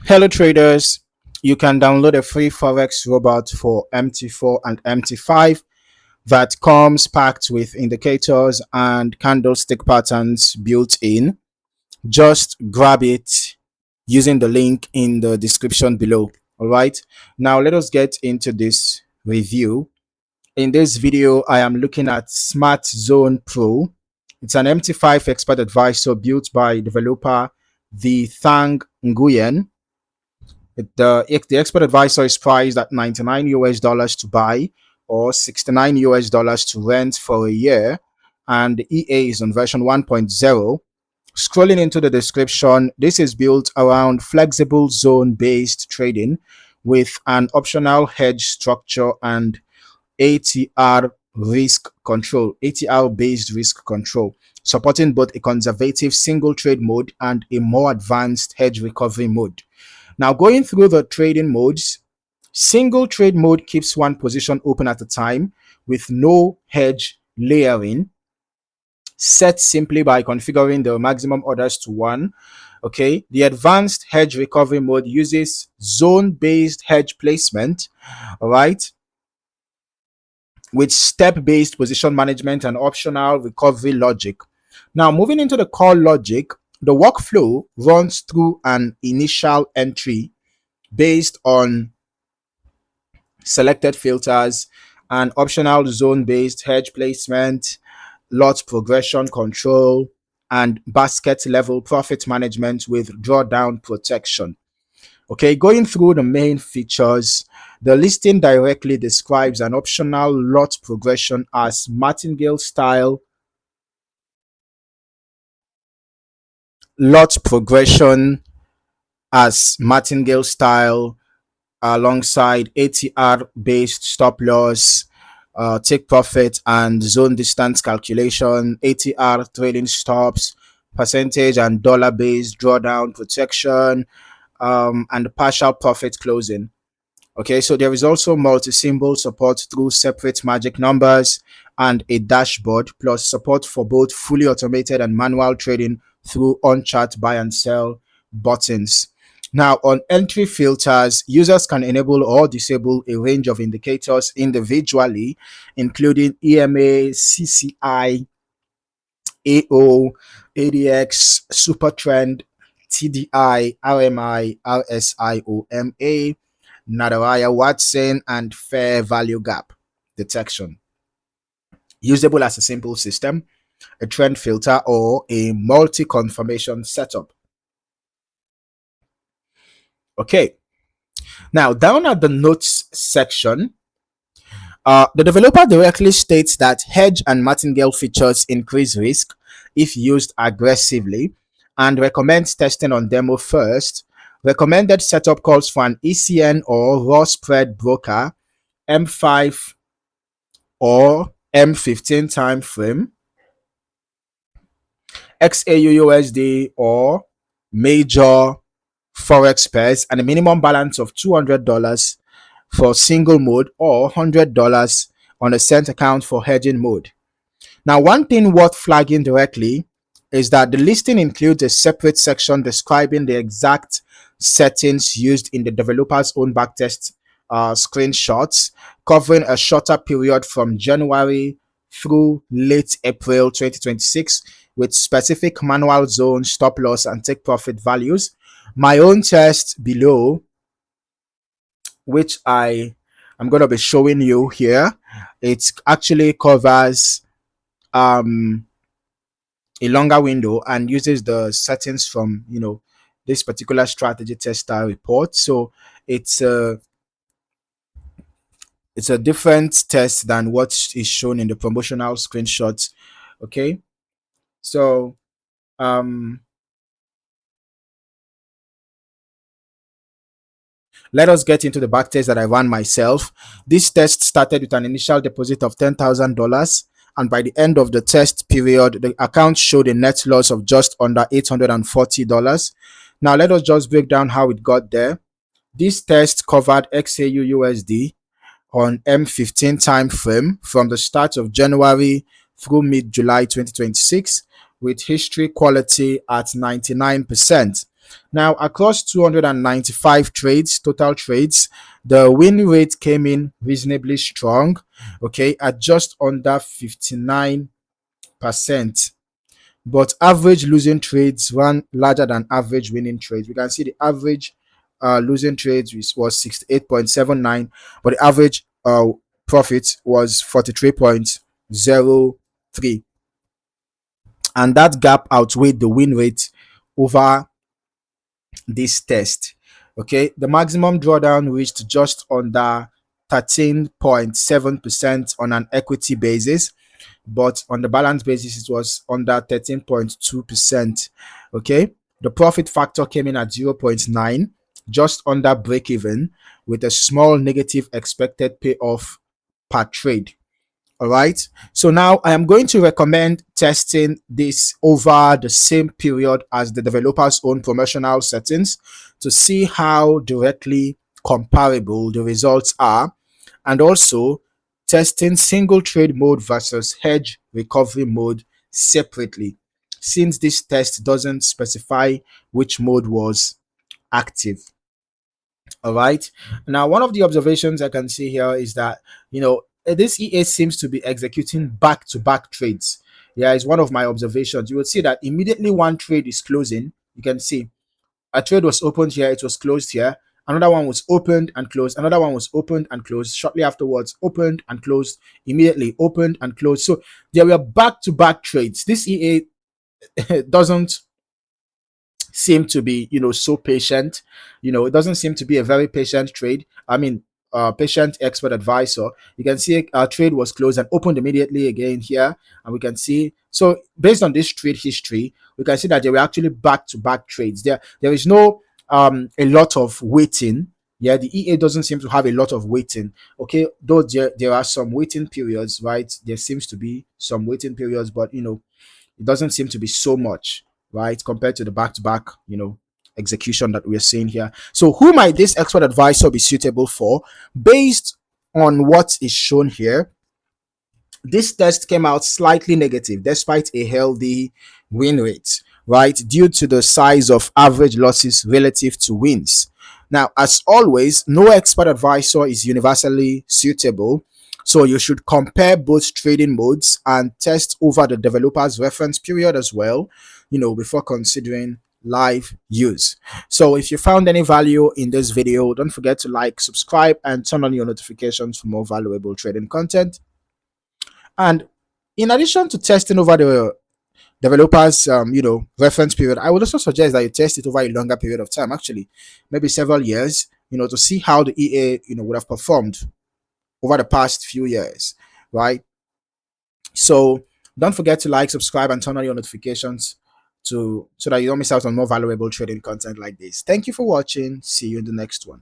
Hello traders, you can download a free Forex robot for MT4 and MT5 that comes packed with indicators and candlestick patterns built in. Just grab it using the link in the description below. All right, now let us get into this review. In this video, I am looking at Smart Zone Pro. It's an MT5 expert advisor built by developer the Thang Nguyen. The expert advisor is priced at 99 US dollars to buy or 69 US dollars to rent for a year, and the EA is on version 1.0. Scrolling into the description, this is built around flexible zone based trading with an optional hedge structure and ATR risk control, ATR based risk control, supporting both a conservative single trade mode and a more advanced hedge recovery mode. Now, going through the trading modes, single trade mode keeps one position open at a time with no hedge layering, set simply by configuring the maximum orders to 1. Okay, the advanced hedge recovery mode uses zone-based hedge placement, all right, with step-based position management and optional recovery logic. Now, moving into the core logic, the workflow runs through an initial entry based on selected filters and optional zone-based hedge placement, lot progression control, and basket level profit management with drawdown protection. Okay, going through the main features, the listing directly describes an optional lot progression as martingale-style lot progression martingale-style alongside ATR based stop loss, take profit and zone distance calculation, ATR trading stops, percentage and dollar based drawdown protection, and partial profit closing. Okay, so there is also multi-symbol support through separate magic numbers and a dashboard, plus support for both fully automated and manual trading through on-chart buy and sell buttons. Now, on entry filters, users can enable or disable a range of indicators individually, including EMA, CCI, AO, ADX, Supertrend, TDI, RMI, RSI, OMA, Nadaraya Watson, and fair value gap detection. Usable as a simple system, a trend filter, or a multi-confirmation setup. Okay, now down at the notes section, the developer directly states that hedge and martingale features increase risk if used aggressively and recommends testing on demo first. Recommended setup calls for an ECN or raw spread broker, M5 or M15 time frame, XAUUSD or major Forex pairs, and a minimum balance of $200 for single mode or $100 on a cent account for hedging mode. Now, one thing worth flagging directly is that the listing includes a separate section describing the exact settings used in the developer's own backtest screenshots, covering a shorter period from January through late April 2026 with specific manual zone, stop loss, and take profit values. My own test below, which I am going to be showing you here, it actually covers a longer window and uses the settings from this particular strategy tester report. So it's a different test than what is shown in the promotional screenshots. Okay, so let us get into the backtest that I ran myself. This test started with an initial deposit of $10,000, and by the end of the test period, the account showed a net loss of just under $840. Now, let us just break down how it got there. This test covered XAUUSD on M15 time frame from the start of January through mid-July 2026, with history quality at 99%. Now, across 295 trades, total trades, the win rate came in reasonably strong, okay, at just under 59%. But average losing trades ran larger than average winning trades. We can see the average losing trades was 68.79, but the average profit was 43.03, and that gap outweighed the win rate over this test. Okay, the maximum drawdown reached just under 13.7% on an equity basis, but on the balance basis it was under 13.2%. Okay, the profit factor came in at 0.9, just under break even, with a small negative expected payoff per trade. All right, so now I am going to recommend testing this over the same period as the developer's own promotional settings to see how directly comparable the results are, and also testing single trade mode versus hedge recovery mode separately, since this test doesn't specify which mode was active. All right, now one of the observations I can see here is that, this EA seems to be executing back-to-back trades. Yeah, it's one of my observations. You will see that immediately one trade is closing, you can see a trade was opened here, it was closed here, another one was opened and closed, another one was opened and closed, shortly afterwards opened and closed, immediately opened and closed. So there were back-to-back trades. This EA doesn't seem to be, so patient. It doesn't seem to be a very patient trade. I mean, patient expert advisor. You can see our trade was closed and opened immediately again here, and we can see, so based on this trade history, we can see that they were actually back-to-back trades. There is no a lot of waiting. Yeah, the EA doesn't seem to have a lot of waiting. Okay, though there are some waiting periods, right? There seems to be some waiting periods, but it doesn't seem to be so much, right, compared to the back-to-back, execution that we're seeing here. So who might this expert advisor be suitable for? Based on what is shown here, this test came out slightly negative despite a healthy win rate, right, due to the size of average losses relative to wins. Now, as always, no expert advisor is universally suitable, so you should compare both trading modes and test over the developer's reference period as well, before considering live use. So if you found any value in this video, don't forget to like, subscribe, and turn on your notifications for more valuable trading content. And in addition to testing over the developers reference period, I would also suggest that you test it over a longer period of time, actually maybe several years, to see how the EA would have performed over the past few years, right? So don't forget to like, subscribe, and turn on your notifications so that you don't miss out on more valuable trading content like this. Thank you for watching. See you in the next one.